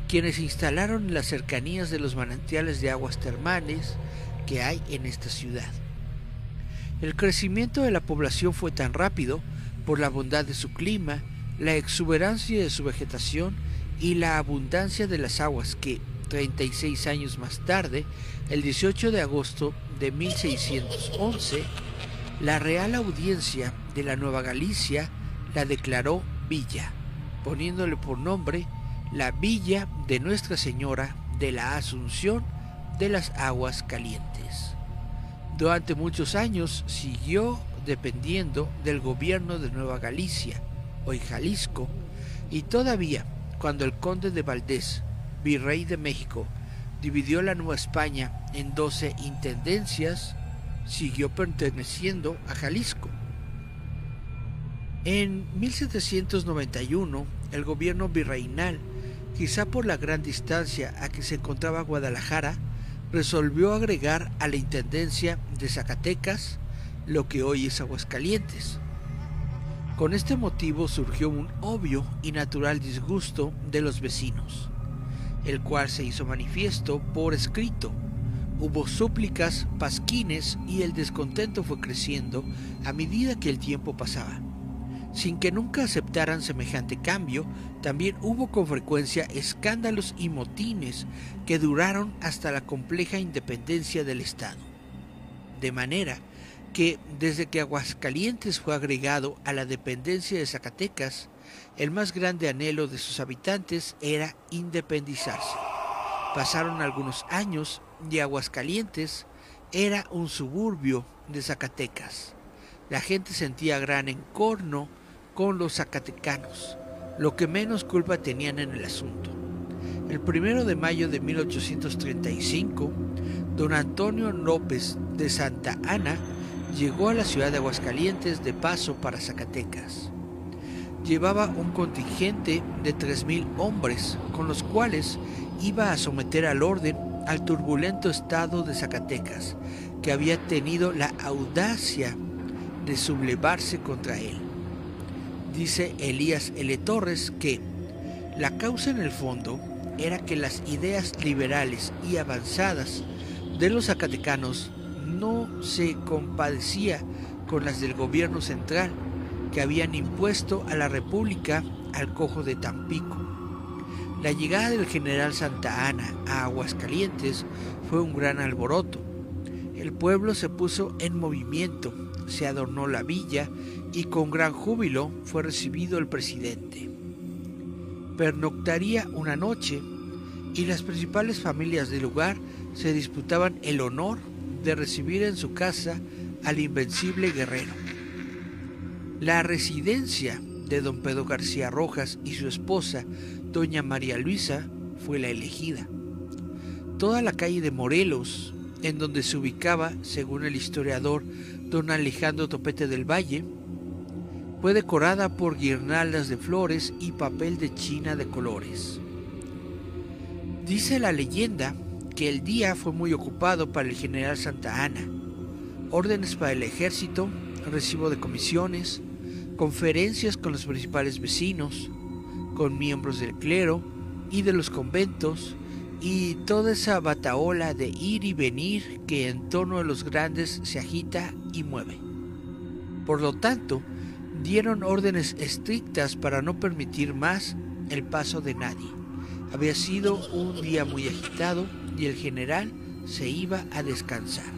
quienes se instalaron en las cercanías de los manantiales de aguas termales que hay en esta ciudad. El crecimiento de la población fue tan rápido por la bondad de su clima, la exuberancia de su vegetación y la abundancia de las aguas que, 36 años más tarde, el 18 de agosto de 1611, la Real Audiencia de la Nueva Galicia la declaró villa, poniéndole por nombre la Villa de Nuestra Señora de la Asunción de las Aguas Calientes. Durante muchos años siguió dependiendo del gobierno de Nueva Galicia, hoy Jalisco, y todavía cuando el conde de Valdés, virrey de México, dividió la Nueva España en 12 intendencias, siguió perteneciendo a Jalisco. En 1791, el gobierno virreinal, quizá por la gran distancia a que se encontraba Guadalajara, resolvió agregar a la intendencia de Zacatecas lo que hoy es Aguascalientes. Con este motivo surgió un obvio y natural disgusto de los vecinos, el cual se hizo manifiesto por escrito. Hubo súplicas, pasquines y el descontento fue creciendo a medida que el tiempo pasaba. Sin que nunca aceptaran semejante cambio, también hubo con frecuencia escándalos y motines que duraron hasta la compleja independencia del Estado. De manera que, desde que Aguascalientes fue agregado a la dependencia de Zacatecas, el más grande anhelo de sus habitantes era independizarse. Pasaron algunos años y Aguascalientes era un suburbio de Zacatecas. La gente sentía gran encorno con los zacatecanos, lo que menos culpa tenían en el asunto. El 1 de mayo de 1835, don Antonio López de Santa Anna llegó a la ciudad de Aguascalientes de paso para Zacatecas. Llevaba un contingente de 3,000 hombres, con los cuales iba a someter al orden al turbulento estado de Zacatecas, que había tenido la audacia de sublevarse contra él. Dice Elías L. Torres que la causa en el fondo era que las ideas liberales y avanzadas de los zacatecanos no se compadecía con las del gobierno central, que habían impuesto a la República al cojo de Tampico. La llegada del general Santa Anna a Aguascalientes fue un gran alboroto. El pueblo se puso en movimiento, se adornó la villa y con gran júbilo fue recibido el presidente. Pernoctaría una noche y las principales familias del lugar se disputaban el honor de recibir en su casa al invencible guerrero. La residencia de don Pedro García Rojas y su esposa, doña María Luisa, fue la elegida. Toda la calle de Morelos, en donde se ubicaba, según el historiador don Alejandro Topete del Valle, fue decorada por guirnaldas de flores y papel de china de colores. Dice la leyenda que el día fue muy ocupado para el general Santa Anna. Órdenes para el ejército, recibo de comisiones, conferencias con los principales vecinos, con miembros del clero y de los conventos, y toda esa batahola de ir y venir que en torno a los grandes se agita y mueve. Por lo tanto, dieron órdenes estrictas para no permitir más el paso de nadie. Había sido un día muy agitado y el general se iba a descansar.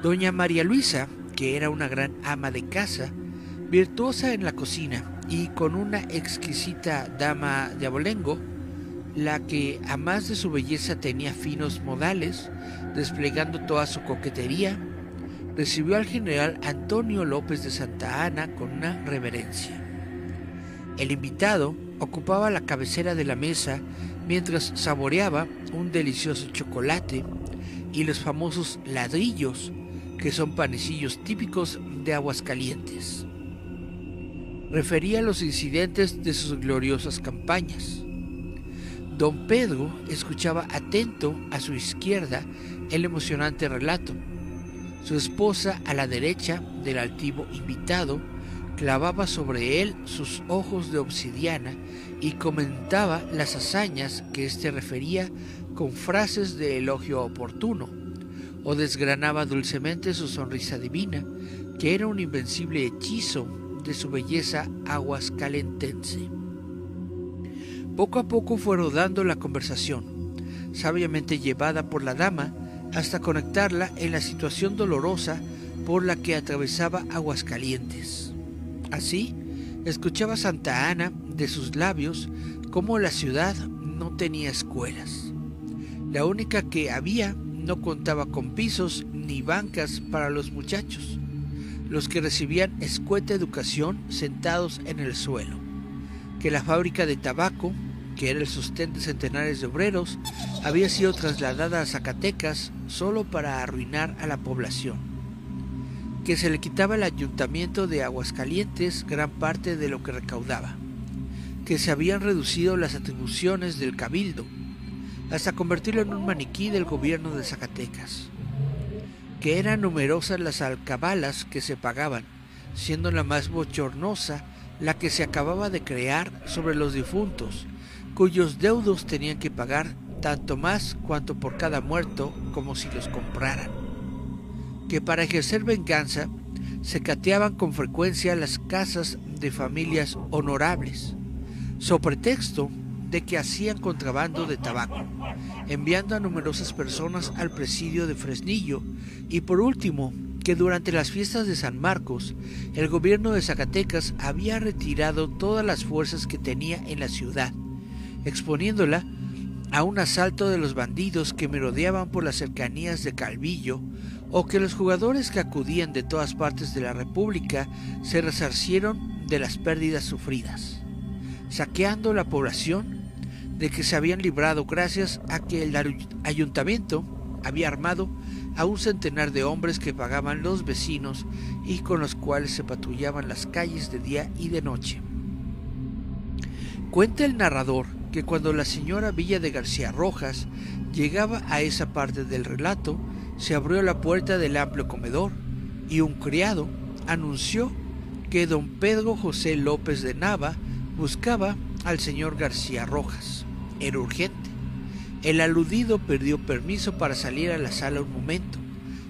Doña María Luisa, que era una gran ama de casa, virtuosa en la cocina y con una exquisita dama de abolengo, la que a más de su belleza tenía finos modales, desplegando toda su coquetería, recibió al general Antonio López de Santa Anna con una reverencia. El invitado ocupaba la cabecera de la mesa mientras saboreaba un delicioso chocolate y los famosos ladrillos, que son panecillos típicos de Aguascalientes. Refería los incidentes de sus gloriosas campañas. Don Pedro escuchaba atento a su izquierda el emocionante relato. Su esposa, a la derecha del altivo invitado, clavaba sobre él sus ojos de obsidiana y comentaba las hazañas que éste refería con frases de elogio oportuno, o desgranaba dulcemente su sonrisa divina, que era un invencible hechizo de su belleza aguascalentense. Poco a poco fue rodando la conversación, sabiamente llevada por la dama, hasta conectarla en la situación dolorosa por la que atravesaba Aguascalientes. Así, escuchaba Santa Anna de sus labios cómo la ciudad no tenía escuelas. La única que había no contaba con pisos ni bancas para los muchachos, los que recibían escueta educación sentados en el suelo, que la fábrica de tabaco, que era el sostén de centenares de obreros, había sido trasladada a Zacatecas solo para arruinar a la población, que se le quitaba al ayuntamiento de Aguascalientes gran parte de lo que recaudaba, que se habían reducido las atribuciones del cabildo, hasta convertirlo en un maniquí del gobierno de Zacatecas, que eran numerosas las alcabalas que se pagaban, siendo la más bochornosa la que se acababa de crear sobre los difuntos, cuyos deudos tenían que pagar tanto más cuanto por cada muerto como si los compraran, que para ejercer venganza se cateaban con frecuencia las casas de familias honorables, so pretexto de que hacían contrabando de tabaco, enviando a numerosas personas al presidio de Fresnillo, y por último, que durante las fiestas de San Marcos, el gobierno de Zacatecas había retirado todas las fuerzas que tenía en la ciudad, exponiéndola a un asalto de los bandidos que merodeaban por las cercanías de Calvillo, o que los jugadores que acudían de todas partes de la República se resarcieron de las pérdidas sufridas, saqueando la población de que se habían librado gracias a que el ayuntamiento había armado a un centenar de hombres que pagaban los vecinos y con los cuales se patrullaban las calles de día y de noche. Cuenta el narrador que cuando la señora Villa de García Rojas llegaba a esa parte del relato, se abrió la puerta del amplio comedor y un criado anunció que don Pedro José López de Nava buscaba al señor García Rojas. Era urgente. El aludido perdió permiso para salir a la sala un momento,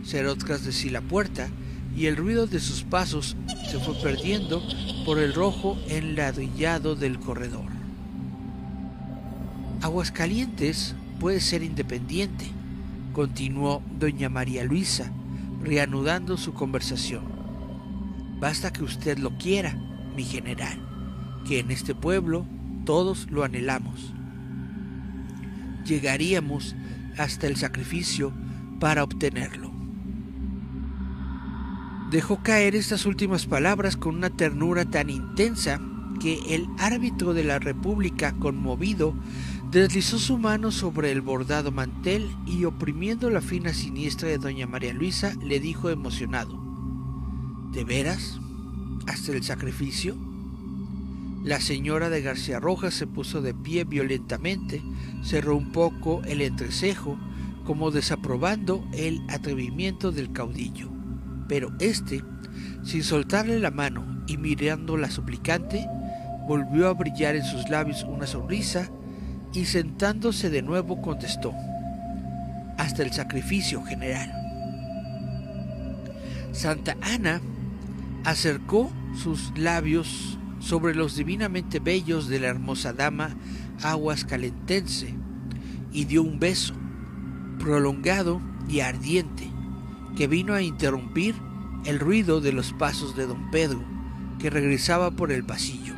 cerró tras de sí la puerta y el ruido de sus pasos se fue perdiendo por el rojo enladrillado del corredor. Aguascalientes puede ser independiente, continuó doña María Luisa, reanudando su conversación. Basta que usted lo quiera, mi general, que en este pueblo todos lo anhelamos. Llegaríamos hasta el sacrificio para obtenerlo. Dejó caer estas últimas palabras con una ternura tan intensa que el árbitro de la República, conmovido, deslizó su mano sobre el bordado mantel y, oprimiendo la fina siniestra de doña María Luisa, le dijo emocionado: ¿De veras? ¿Hasta el sacrificio? La señora de García Rojas se puso de pie violentamente, cerró un poco el entrecejo, como desaprobando el atrevimiento del caudillo. Pero éste, sin soltarle la mano y mirándola suplicante, volvió a brillar en sus labios una sonrisa y, sentándose de nuevo, contestó: hasta el sacrificio, general. Santa Anna acercó sus labios sobre los divinamente bellos de la hermosa dama aguascalentense y dio un beso prolongado y ardiente que vino a interrumpir el ruido de los pasos de don Pedro, que regresaba por el pasillo.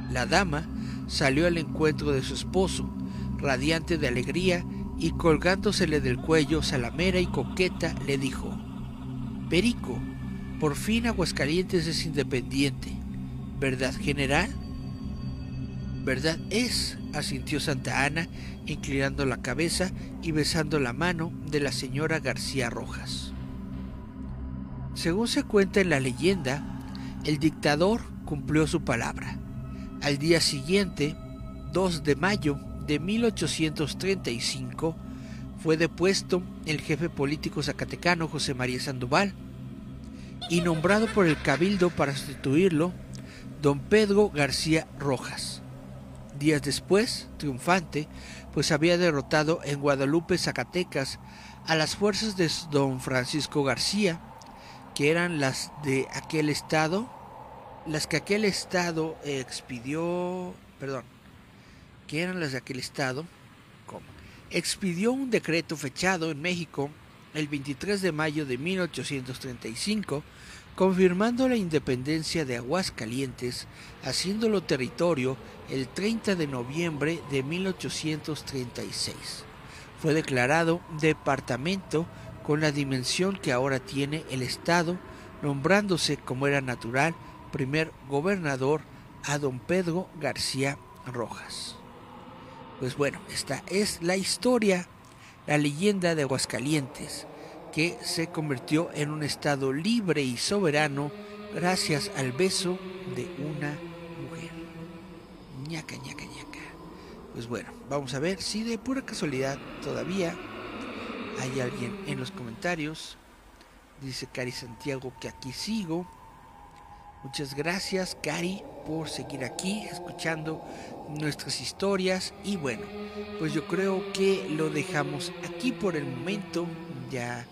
La dama salió al encuentro de su esposo, radiante de alegría, y colgándosele del cuello, zalamera y coqueta, le dijo: Perico, por fin Aguascalientes es independiente, ¿verdad, general? Verdad es, asintió Santa Anna, inclinando la cabeza y besando la mano de la señora García Rojas. Según se cuenta en la leyenda, el dictador cumplió su palabra. Al día siguiente, 2 de mayo de 1835, fue depuesto el jefe político zacatecano José María Sandoval y nombrado por el cabildo para sustituirlo don Pedro García Rojas. Días después, triunfante, pues había derrotado en Guadalupe, Zacatecas, a las fuerzas de don Francisco García, que eran las de aquel estado, expidió un decreto fechado en México el 23 de mayo de 1835, confirmando la independencia de Aguascalientes, haciéndolo territorio el 30 de noviembre de 1836. Fue declarado departamento con la dimensión que ahora tiene el estado, nombrándose, como era natural, primer gobernador a don Pedro García Rojas. Pues bueno, esta es la historia, la leyenda de Aguascalientes, que se convirtió en un estado libre y soberano gracias al beso de una mujer. Ñaca, ñaca, ñaca. Pues bueno, vamos a ver si de pura casualidad todavía hay alguien en los comentarios. Dice Cari Santiago que aquí sigo. Muchas gracias, Cari, por seguir aquí escuchando nuestras historias. Y bueno, pues yo creo que lo dejamos aquí por el momento. Ya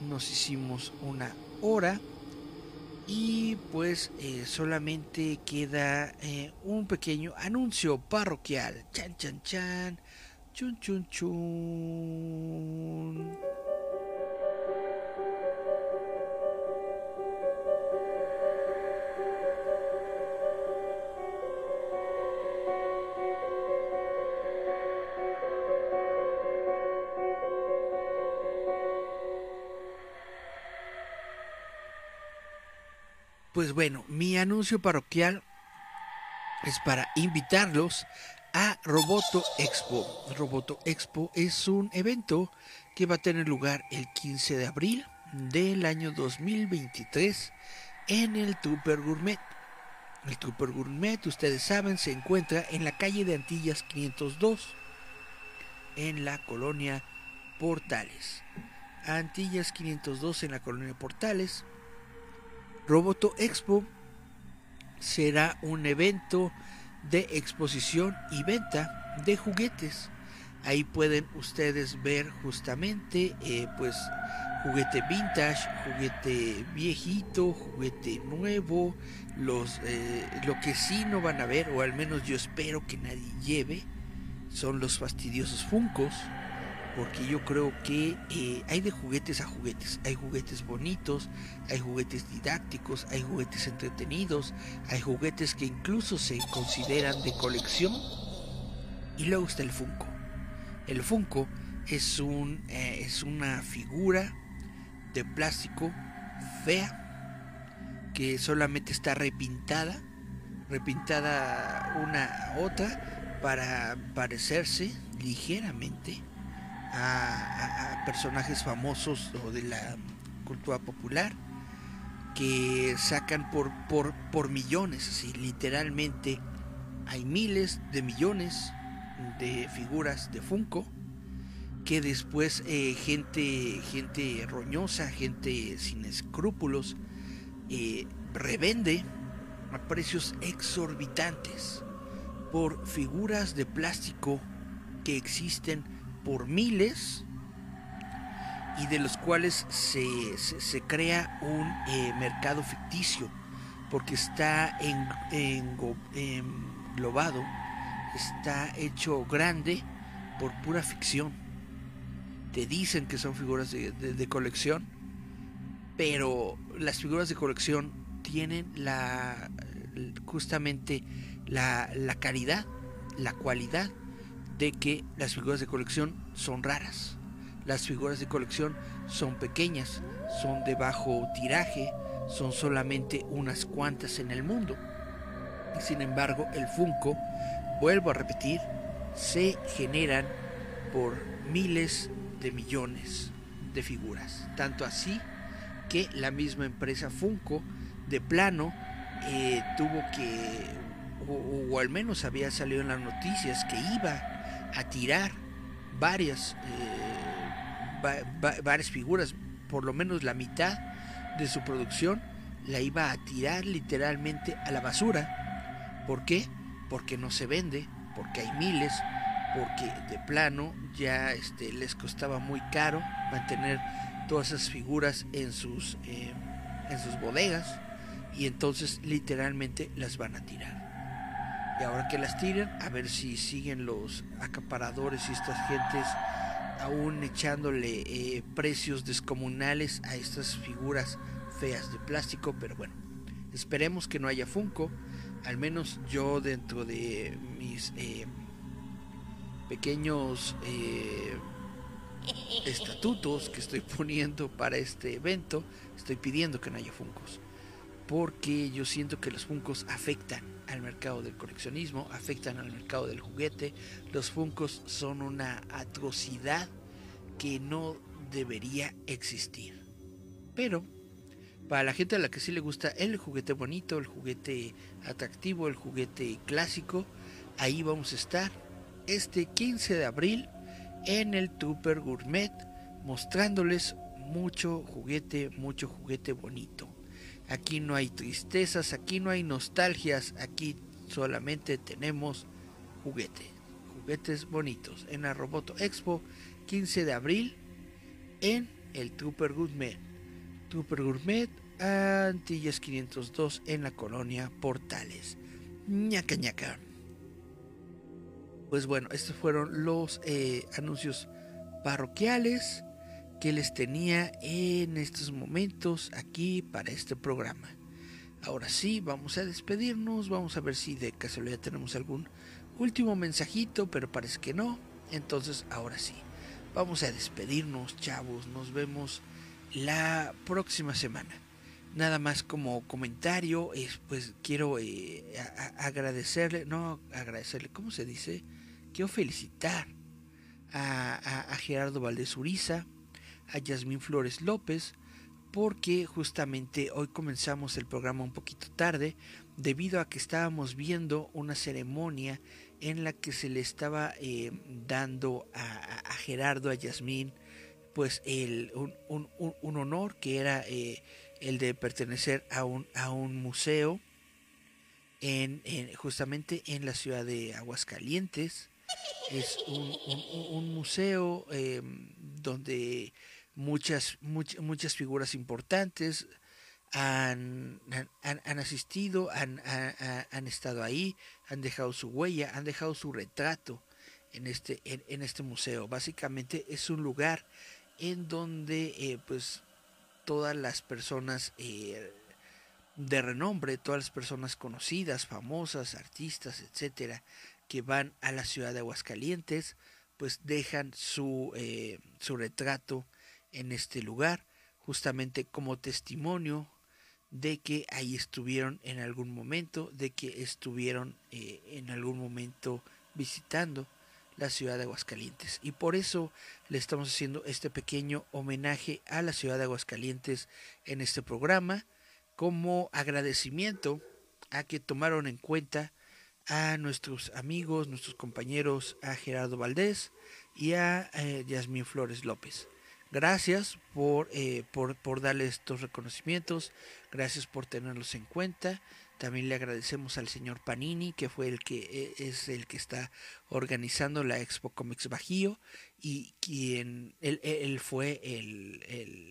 nos hicimos una hora y pues solamente queda un pequeño anuncio parroquial. Chan, chan, chan. Chun, chun, chun. Pues bueno, mi anuncio parroquial es para invitarlos a Roboto Expo. Roboto Expo es un evento que va a tener lugar el 15 de abril del año 2023 en el Tupper Gourmet. El Tupper Gourmet, ustedes saben, se encuentra en la calle de Antillas 502, en la colonia Portales. Antillas 502 en la colonia Portales. Roboto Expo será un evento de exposición y venta de juguetes. Ahí pueden ustedes ver justamente pues juguete vintage, juguete viejito, juguete nuevo. Lo que sí no van a ver, o al menos yo espero que nadie lleve, son los fastidiosos Funkos, porque yo creo que hay de juguetes a juguetes. Hay juguetes bonitos, hay juguetes didácticos, hay juguetes entretenidos, hay juguetes que incluso se consideran de colección. Y luego está el Funko. El Funko es una figura de plástico fea que solamente está repintada una a otra para parecerse ligeramente a personajes famosos o de la cultura popular, que sacan por millones, así literalmente hay miles de millones de figuras de Funko que después gente roñosa, gente sin escrúpulos, revende a precios exorbitantes por figuras de plástico que existen por miles y de los cuales se crea un mercado ficticio, porque está englobado, está hecho grande por pura ficción. Te dicen que son figuras de colección, pero las figuras de colección tienen justamente la calidad, la cualidad de que las figuras de colección son raras. Las figuras de colección son pequeñas, son de bajo tiraje, son solamente unas cuantas en el mundo. Y sin embargo, el Funko, vuelvo a repetir, se generan por miles de millones de figuras. Tanto así que la misma empresa Funko de plano tuvo que, o al menos había salido en las noticias, que iba a tirar varias figuras, por lo menos la mitad de su producción la iba a tirar literalmente a la basura. ¿Por qué? Porque no se vende, porque hay miles, porque de plano ya les costaba muy caro mantener todas esas figuras en sus bodegas, y entonces literalmente las van a tirar. Y ahora que las tiran, a ver si siguen los acaparadores y estas gentes aún echándole precios descomunales a estas figuras feas de plástico. Pero bueno, esperemos que no haya Funko. Al menos yo, dentro de mis pequeños estatutos que estoy poniendo para este evento, estoy pidiendo que no haya Funkos, porque yo siento que los Funkos afectan al mercado del coleccionismo, afectan al mercado del juguete. Los Funkos son una atrocidad que no debería existir. Pero para la gente a la que sí le gusta el juguete bonito, el juguete atractivo, el juguete clásico, ahí vamos a estar este 15 de abril en el Tupper Gourmet, mostrándoles mucho juguete bonito. Aquí no hay tristezas, aquí no hay nostalgias, aquí solamente tenemos juguetes bonitos. En la Roboto Expo, 15 de abril, en el Tupper Gourmet. Tupper Gourmet, Antillas 502, en la colonia Portales. Ñaca ñaca. Pues bueno, estos fueron los anuncios parroquiales que les tenía en estos momentos aquí para este programa. Ahora sí, vamos a despedirnos, vamos a ver si de casualidad tenemos algún último mensajito, pero parece que no. Entonces ahora sí, vamos a despedirnos, chavos, nos vemos la próxima semana. Nada más como comentario, pues quiero agradecerle, ¿cómo se dice? Quiero felicitar a Gerardo Valdés Uriza, a Yasmín Flores López, porque justamente hoy comenzamos el programa un poquito tarde, debido a que estábamos viendo una ceremonia en la que se le estaba dando a Gerardo, a Yasmín, pues un honor, que era el de pertenecer a un museo justamente en la ciudad de Aguascalientes. Es un museo donde muchas figuras importantes han asistido, han estado ahí, han dejado su huella, han dejado su retrato en este museo. Básicamente es un lugar en donde pues todas las personas de renombre, todas las personas conocidas, famosas, artistas, etcétera, que van a la ciudad de Aguascalientes, pues dejan su retrato en este lugar, justamente como testimonio de que ahí estuvieron en algún momento, de que estuvieron en algún momento visitando la ciudad de Aguascalientes. Y por eso le estamos haciendo este pequeño homenaje a la ciudad de Aguascalientes en este programa, como agradecimiento a que tomaron en cuenta a nuestros amigos, nuestros compañeros, a Gerardo Valdés y a Yasmín Flores López. Gracias por darle estos reconocimientos, gracias por tenerlos en cuenta. También le agradecemos al señor Panini, que fue es el que está organizando la Expo Comics Bajío, y quien él fue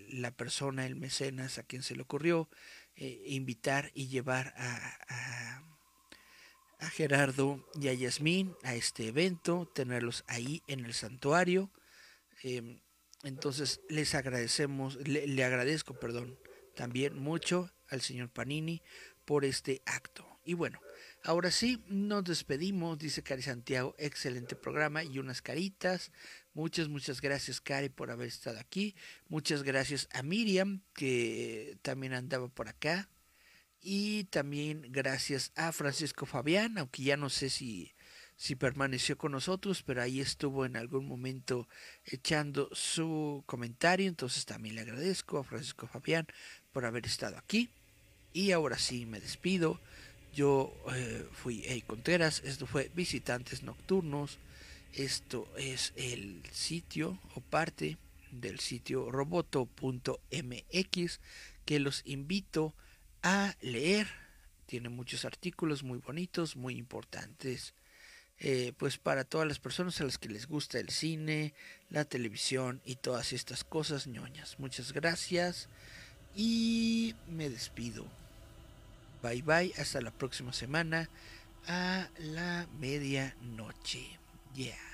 la persona, el mecenas a quien se le ocurrió invitar y llevar a Gerardo y a Yasmín a este evento, tenerlos ahí en el santuario. Entonces les agradecemos, le agradezco, perdón, también mucho al señor Panini por este acto. Y bueno, ahora sí, nos despedimos, dice Cari Santiago, excelente programa y unas caritas. Muchas gracias, Cari, por haber estado aquí. Muchas gracias a Miriam, que también andaba por acá. Y también gracias a Francisco Fabián, aunque ya no sé si permaneció con nosotros, pero ahí estuvo en algún momento echando su comentario. Entonces también le agradezco a Francisco Fabián por haber estado aquí. Y ahora sí me despido. Yo fui Eric Contreras, esto fue Visitantes Nocturnos. Esto es el sitio o parte del sitio roboto.mx, que los invito a leer. Tiene muchos artículos muy bonitos, muy importantes, pues para todas las personas a las que les gusta el cine, la televisión y todas estas cosas ñoñas. Muchas gracias y me despido. Bye bye, hasta la próxima semana a la medianoche. Yeah.